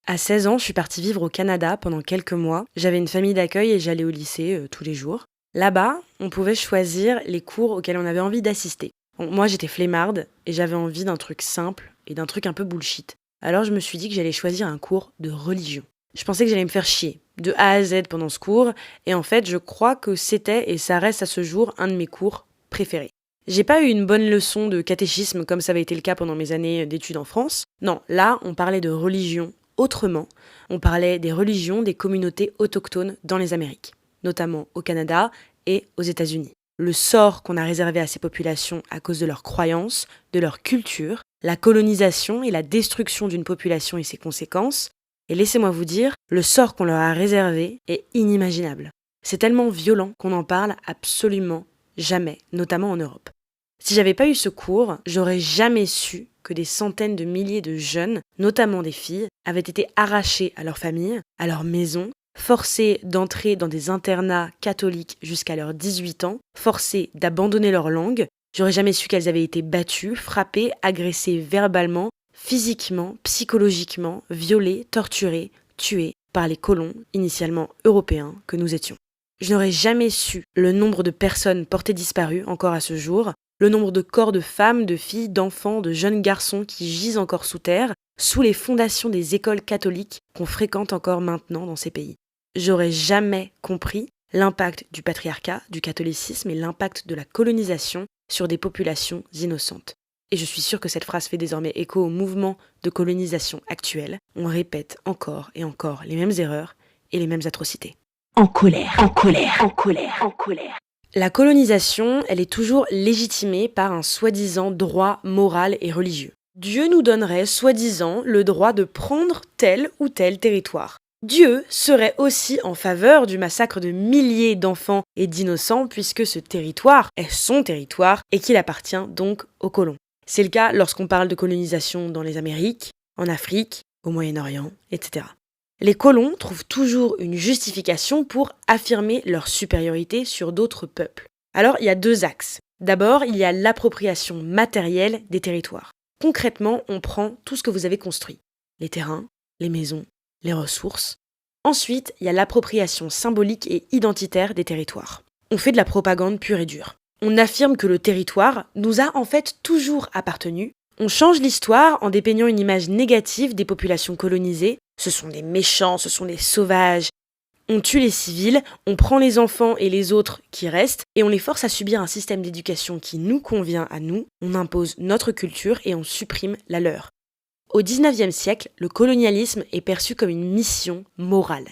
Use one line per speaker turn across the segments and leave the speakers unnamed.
À 16 ans, je suis partie vivre au Canada pendant quelques mois. J'avais une famille d'accueil et j'allais au lycée tous les jours. Là-bas, on pouvait choisir les cours auxquels on avait envie d'assister. Bon, moi, j'étais flemmarde et j'avais envie d'un truc simple et d'un truc un peu bullshit. Alors je me suis dit que j'allais choisir un cours de religion. Je pensais que j'allais me faire chier, de A à Z pendant ce cours, et en fait, je crois que c'était et ça reste à ce jour un de mes cours préférés. J'ai pas eu une bonne leçon de catéchisme comme ça avait été le cas pendant mes années d'études en France. Non, là, on parlait de religion autrement. On parlait des religions des communautés autochtones dans les Amériques, notamment au Canada et aux États-Unis. Le sort qu'on a réservé à ces populations à cause de leurs croyances, de leur culture, la colonisation et la destruction d'une population et ses conséquences. Et laissez-moi vous dire, le sort qu'on leur a réservé est inimaginable. C'est tellement violent qu'on n'en parle absolument jamais, notamment en Europe. Si j'avais pas eu ce cours, j'aurais jamais su que des centaines de milliers de jeunes, notamment des filles, avaient été arrachées à leur famille, à leur maison, forcées d'entrer dans des internats catholiques jusqu'à leurs 18 ans, forcées d'abandonner leur langue. J'aurais jamais su qu'elles avaient été battues, frappées, agressées verbalement, physiquement, psychologiquement, violées, torturées, tuées par les colons, initialement européens, que nous étions. Je n'aurais jamais su le nombre de personnes portées disparues encore à ce jour, le nombre de corps de femmes, de filles, d'enfants, de jeunes garçons qui gisent encore sous terre, sous les fondations des écoles catholiques qu'on fréquente encore maintenant dans ces pays. J'aurais jamais compris l'impact du patriarcat, du catholicisme et l'impact de la colonisation sur des populations innocentes. Et je suis sûre que cette phrase fait désormais écho au mouvement de colonisation actuel. On répète encore et encore les mêmes erreurs et les mêmes atrocités.
En colère, en colère, en colère, en colère.
La colonisation, elle est toujours légitimée par un soi-disant droit moral et religieux. Dieu nous donnerait, soi-disant, le droit de prendre tel ou tel territoire. Dieu serait aussi en faveur du massacre de milliers d'enfants et d'innocents puisque ce territoire est son territoire et qu'il appartient donc aux colons. C'est le cas lorsqu'on parle de colonisation dans les Amériques, en Afrique, au Moyen-Orient, etc. Les colons trouvent toujours une justification pour affirmer leur supériorité sur d'autres peuples. Alors, il y a deux axes. D'abord, il y a l'appropriation matérielle des territoires. Concrètement, on prend tout ce que vous avez construit. Les terrains, les maisons, les ressources. Ensuite, il y a l'appropriation symbolique et identitaire des territoires. On fait de la propagande pure et dure. On affirme que le territoire nous a en fait toujours appartenu. On change l'histoire en dépeignant une image négative des populations colonisées. Ce sont des méchants, ce sont des sauvages. On tue les civils, on prend les enfants et les autres qui restent, et on les force à subir un système d'éducation qui nous convient à nous. On impose notre culture et on supprime la leur. Au XIXe siècle, le colonialisme est perçu comme une mission morale.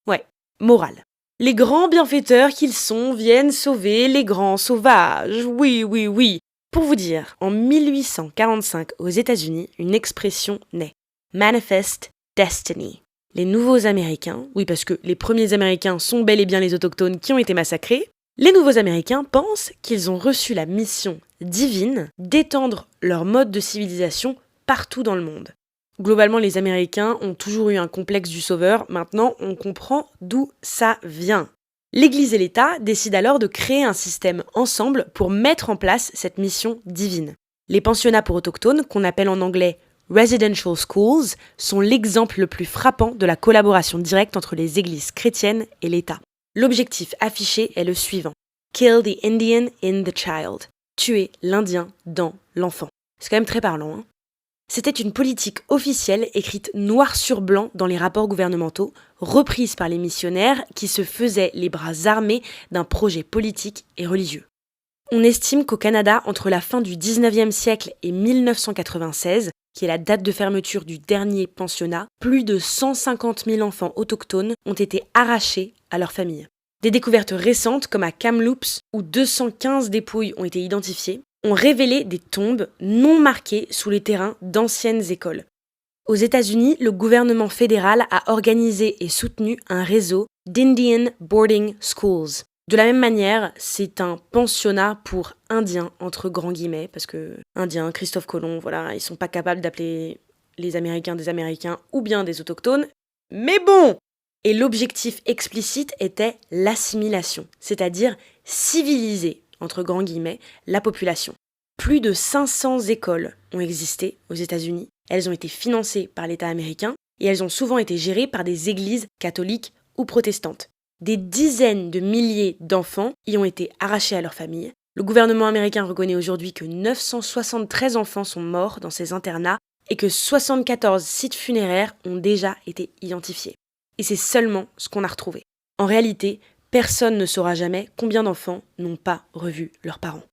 Ouais, morale. Les grands bienfaiteurs qu'ils sont viennent sauver les grands sauvages. Oui, oui, oui. Pour vous dire, en 1845 aux États-Unis, une expression naît. Manifest Destiny. Les nouveaux Américains, oui parce que les premiers Américains sont bel et bien les autochtones qui ont été massacrés, les nouveaux Américains pensent qu'ils ont reçu la mission divine d'étendre leur mode de civilisation partout dans le monde. Globalement, les Américains ont toujours eu un complexe du sauveur, maintenant on comprend d'où ça vient. L'Église et l'État décident alors de créer un système ensemble pour mettre en place cette mission divine. Les pensionnats pour autochtones, qu'on appelle en anglais Residential Schools, sont l'exemple le plus frappant de la collaboration directe entre les églises chrétiennes et l'État. L'objectif affiché est le suivant. Kill the Indian in the child. Tuer l'Indien dans l'enfant. C'est quand même très parlant, hein. C'était une politique officielle écrite noir sur blanc dans les rapports gouvernementaux, reprise par les missionnaires qui se faisaient les bras armés d'un projet politique et religieux. On estime qu'au Canada, entre la fin du 19e siècle et 1996, qui est la date de fermeture du dernier pensionnat, plus de 150 000 enfants autochtones ont été arrachés à leur famille. Des découvertes récentes, comme à Kamloops, où 215 dépouilles ont été identifiées, ont révélé des tombes non marquées sous les terrains d'anciennes écoles. Aux États-Unis, le gouvernement fédéral a organisé et soutenu un réseau d'Indian Boarding Schools. De la même manière, c'est un pensionnat pour Indiens, entre grands guillemets, parce que Indiens, Christophe Colomb, voilà, ils sont pas capables d'appeler les Américains des Américains ou bien des autochtones. Mais bon! Et l'objectif explicite était l'assimilation, c'est-à-dire civiliser, entre grands guillemets, la population. Plus de 500 écoles ont existé aux États-Unis. Elles ont été financées par l'État américain et elles ont souvent été gérées par des églises catholiques ou protestantes. Des dizaines de milliers d'enfants y ont été arrachés à leur famille. Le gouvernement américain reconnaît aujourd'hui que 973 enfants sont morts dans ces internats et que 74 sites funéraires ont déjà été identifiés. Et c'est seulement ce qu'on a retrouvé. En réalité, personne ne saura jamais combien d'enfants n'ont pas revu leurs parents.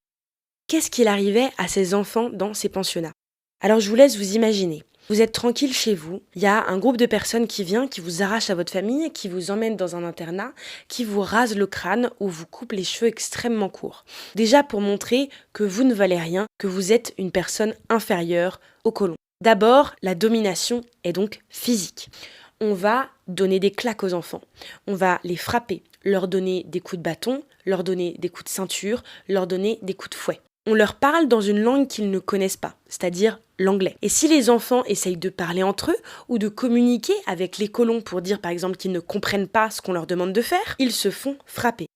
Qu'est-ce qu'il arrivait à ces enfants dans ces pensionnats ? Alors je vous laisse vous imaginer. Vous êtes tranquille chez vous, il y a un groupe de personnes qui vient, qui vous arrache à votre famille, qui vous emmène dans un internat, qui vous rase le crâne ou vous coupe les cheveux extrêmement courts. Déjà pour montrer que vous ne valez rien, que vous êtes une personne inférieure aux colons. D'abord, la domination est donc physique. On va donner des claques aux enfants, on va les frapper, leur donner des coups de bâton, leur donner des coups de ceinture, leur donner des coups de fouet. On leur parle dans une langue qu'ils ne connaissent pas, c'est-à-dire l'anglais. Et si les enfants essayent de parler entre eux ou de communiquer avec les colons pour dire par exemple qu'ils ne comprennent pas ce qu'on leur demande de faire, ils se font frapper.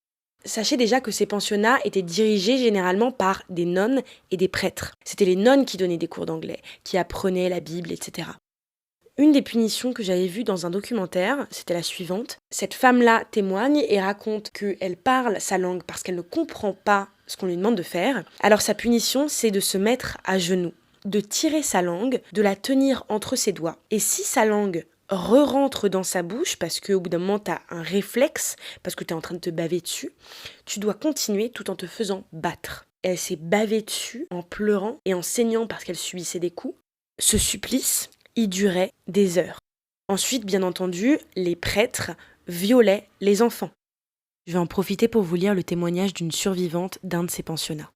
Sachez déjà que ces pensionnats étaient dirigés généralement par des nonnes et des prêtres. C'était les nonnes qui donnaient des cours d'anglais, qui apprenaient la Bible, etc. Une des punitions que j'avais vues dans un documentaire, c'était la suivante. Cette femme-là témoigne et raconte qu'elle parle sa langue parce qu'elle ne comprend pas ce qu'on lui demande de faire. Alors sa punition, c'est de se mettre à genoux, de tirer sa langue, de la tenir entre ses doigts. Et si sa langue re-rentre dans sa bouche, parce qu'au bout d'un moment, tu as un réflexe, parce que tu es en train de te baver dessus, tu dois continuer tout en te faisant battre. Elle s'est bavée dessus en pleurant et en saignant parce qu'elle subissait des coups. Ce supplice, il durait des heures. Ensuite, bien entendu, les prêtres violaient les enfants. Je vais en profiter pour vous lire le témoignage d'une survivante d'un de ces pensionnats.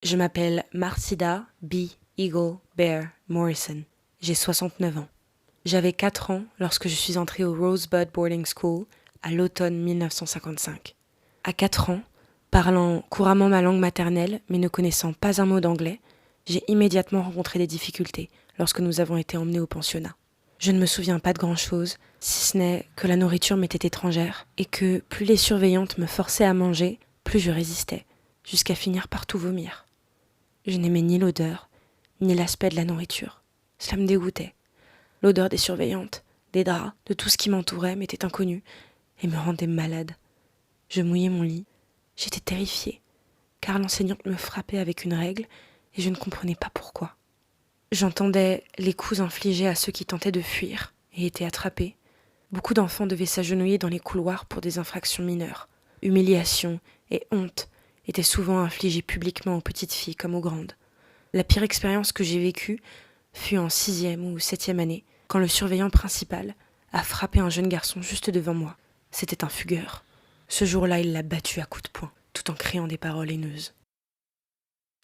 Je m'appelle Marcida B. Eagle Bear Morrison. J'ai 69 ans. J'avais 4 ans lorsque je suis entrée au Rosebud Boarding School à l'automne 1955. À 4 ans, parlant couramment ma langue maternelle mais ne connaissant pas un mot d'anglais, j'ai immédiatement rencontré des difficultés lorsque nous avons été emmenés au pensionnat. Je ne me souviens pas de grand-chose, si ce n'est que la nourriture m'était étrangère et que plus les surveillantes me forçaient à manger, plus je résistais, jusqu'à finir par tout vomir. Je n'aimais ni l'odeur, ni l'aspect de la nourriture. Cela me dégoûtait. L'odeur des surveillantes, des draps, de tout ce qui m'entourait m'était inconnu et me rendait malade. Je mouillais mon lit. J'étais terrifiée, car l'enseignante me frappait avec une règle et je ne comprenais pas pourquoi. J'entendais les coups infligés à ceux qui tentaient de fuir et étaient attrapés. Beaucoup d'enfants devaient s'agenouiller dans les couloirs pour des infractions mineures. Humiliation et honte étaient souvent infligées publiquement aux petites filles comme aux grandes. La pire expérience que j'ai vécue fut en 6e ou 7e année, quand le surveillant principal a frappé un jeune garçon juste devant moi. C'était un fugueur. Ce jour-là, il l'a battu à coups de poing, tout en criant des paroles haineuses.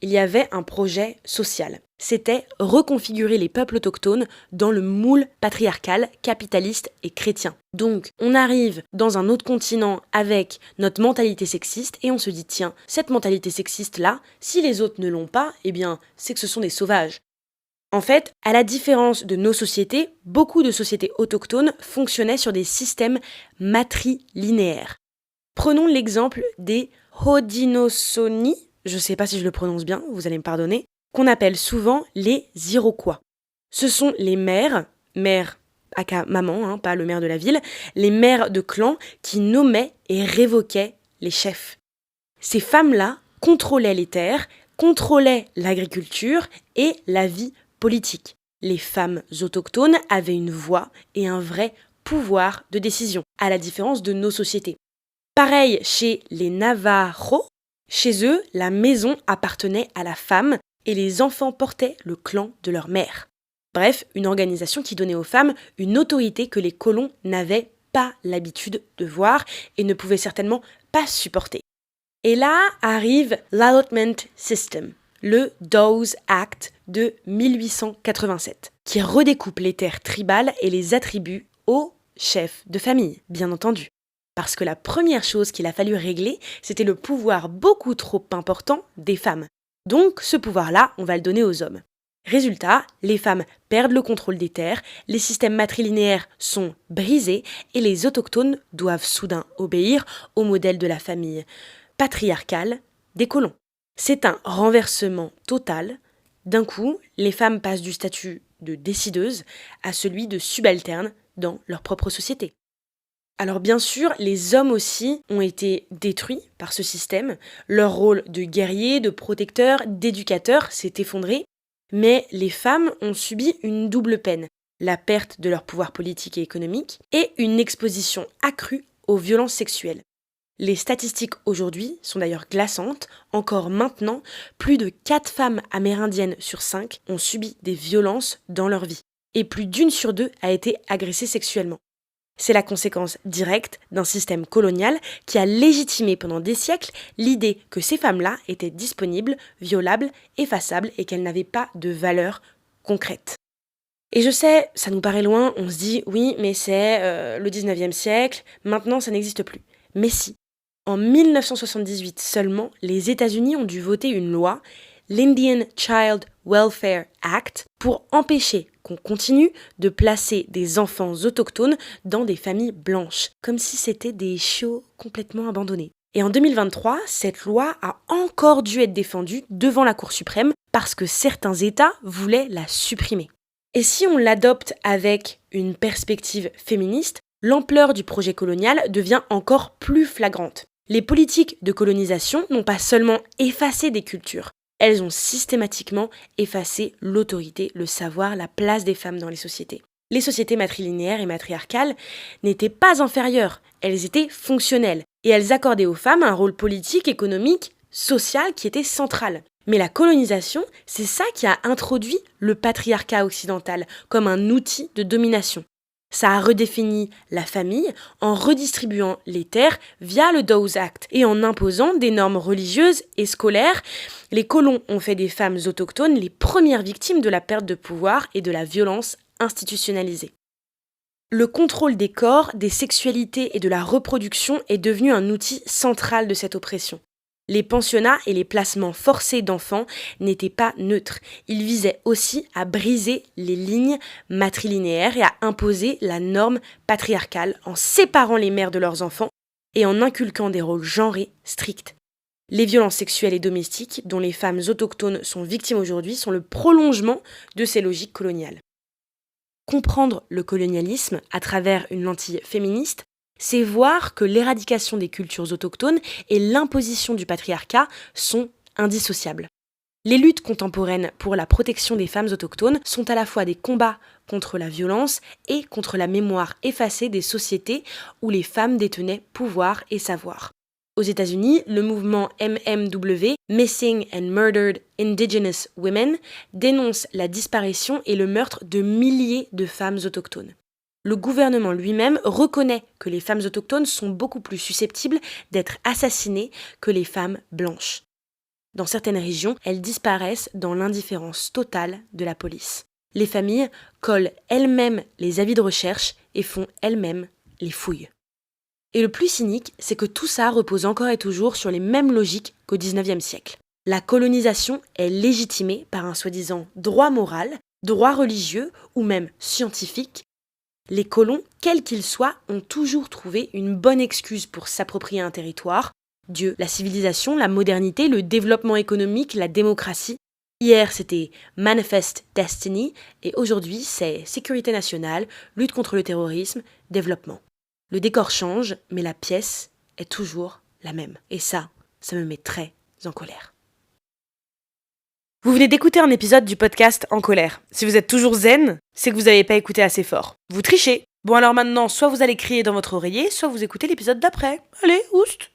Il y avait un projet social. C'était reconfigurer les peuples autochtones dans le moule patriarcal, capitaliste et chrétien. Donc, on arrive dans un autre continent avec notre mentalité sexiste et on se dit, tiens, cette mentalité sexiste-là, si les autres ne l'ont pas, eh bien, c'est que ce sont des sauvages. En fait, à la différence de nos sociétés, beaucoup de sociétés autochtones fonctionnaient sur des systèmes matrilinéaires. Prenons l'exemple des Haudenosaunee, je ne sais pas si je le prononce bien, vous allez me pardonner, qu'on appelle souvent les Iroquois. Ce sont les mères aka maman, pas le maire de la ville, les mères de clans qui nommaient et révoquaient les chefs. Ces femmes-là contrôlaient les terres, contrôlaient l'agriculture et la vie politique. Les femmes autochtones avaient une voix et un vrai pouvoir de décision, à la différence de nos sociétés. Pareil chez les Navajos, chez eux, la maison appartenait à la femme et les enfants portaient le clan de leur mère. Bref, une organisation qui donnait aux femmes une autorité que les colons n'avaient pas l'habitude de voir et ne pouvaient certainement pas supporter. Et là arrive l'Allotment System, le Dawes Act de 1887, qui redécoupe les terres tribales et les attribue aux chefs de famille, bien entendu. Parce que la première chose qu'il a fallu régler, c'était le pouvoir beaucoup trop important des femmes. Donc ce pouvoir-là, on va le donner aux hommes. Résultat, les femmes perdent le contrôle des terres, les systèmes matrilinéaires sont brisés et les autochtones doivent soudain obéir au modèle de la famille patriarcale des colons. C'est un renversement total. D'un coup, les femmes passent du statut de décideuses à celui de subalternes dans leur propre société. Alors bien sûr, les hommes aussi ont été détruits par ce système, leur rôle de guerrier, de protecteur, d'éducateur s'est effondré, mais les femmes ont subi une double peine, la perte de leur pouvoir politique et économique et une exposition accrue aux violences sexuelles. Les statistiques aujourd'hui sont d'ailleurs glaçantes. Encore maintenant, plus de 4 femmes amérindiennes sur 5 ont subi des violences dans leur vie. Et plus d'1 sur 2 a été agressée sexuellement. C'est la conséquence directe d'un système colonial qui a légitimé pendant des siècles l'idée que ces femmes-là étaient disponibles, violables, effaçables et qu'elles n'avaient pas de valeur concrète. Et je sais, ça nous paraît loin, on se dit oui, mais c'est le 19e siècle, maintenant ça n'existe plus. Mais si. En 1978 seulement, les États-Unis ont dû voter une loi, l'Indian Child Welfare Act, pour empêcher qu'on continue de placer des enfants autochtones dans des familles blanches, comme si c'était des chiots complètement abandonnés. Et en 2023, cette loi a encore dû être défendue devant la Cour suprême parce que certains États voulaient la supprimer. Et si on l'adopte avec une perspective féministe, l'ampleur du projet colonial devient encore plus flagrante. Les politiques de colonisation n'ont pas seulement effacé des cultures, elles ont systématiquement effacé l'autorité, le savoir, la place des femmes dans les sociétés. Les sociétés matrilinéaires et matriarcales n'étaient pas inférieures, elles étaient fonctionnelles, et elles accordaient aux femmes un rôle politique, économique, social qui était central. Mais la colonisation, c'est ça qui a introduit le patriarcat occidental comme un outil de domination. Ça a redéfini la famille en redistribuant les terres via le Dawes Act et en imposant des normes religieuses et scolaires. Les colons ont fait des femmes autochtones les premières victimes de la perte de pouvoir et de la violence institutionnalisée. Le contrôle des corps, des sexualités et de la reproduction est devenu un outil central de cette oppression. Les pensionnats et les placements forcés d'enfants n'étaient pas neutres. Ils visaient aussi à briser les lignes matrilinéaires et à imposer la norme patriarcale en séparant les mères de leurs enfants et en inculquant des rôles genrés stricts. Les violences sexuelles et domestiques dont les femmes autochtones sont victimes aujourd'hui sont le prolongement de ces logiques coloniales. Comprendre le colonialisme à travers une lentille féministe, c'est voir que l'éradication des cultures autochtones et l'imposition du patriarcat sont indissociables. Les luttes contemporaines pour la protection des femmes autochtones sont à la fois des combats contre la violence et contre la mémoire effacée des sociétés où les femmes détenaient pouvoir et savoir. Aux États-Unis, le mouvement MMW, Missing and Murdered Indigenous Women, dénonce la disparition et le meurtre de milliers de femmes autochtones. Le gouvernement lui-même reconnaît que les femmes autochtones sont beaucoup plus susceptibles d'être assassinées que les femmes blanches. Dans certaines régions, elles disparaissent dans l'indifférence totale de la police. Les familles collent elles-mêmes les avis de recherche et font elles-mêmes les fouilles. Et le plus cynique, c'est que tout ça repose encore et toujours sur les mêmes logiques qu'au XIXe siècle. La colonisation est légitimée par un soi-disant droit moral, droit religieux ou même scientifique. Les colons, quels qu'ils soient, ont toujours trouvé une bonne excuse pour s'approprier un territoire. Dieu, la civilisation, la modernité, le développement économique, la démocratie. Hier, c'était Manifest Destiny et aujourd'hui, c'est sécurité nationale, lutte contre le terrorisme, développement. Le décor change, mais la pièce est toujours la même. Et ça me met très en colère. Vous venez d'écouter un épisode du podcast En colère. Si vous êtes toujours zen, c'est que vous n'avez pas écouté assez fort. Vous trichez. Bon alors maintenant, soit vous allez crier dans votre oreiller, soit vous écoutez l'épisode d'après. Allez, oust!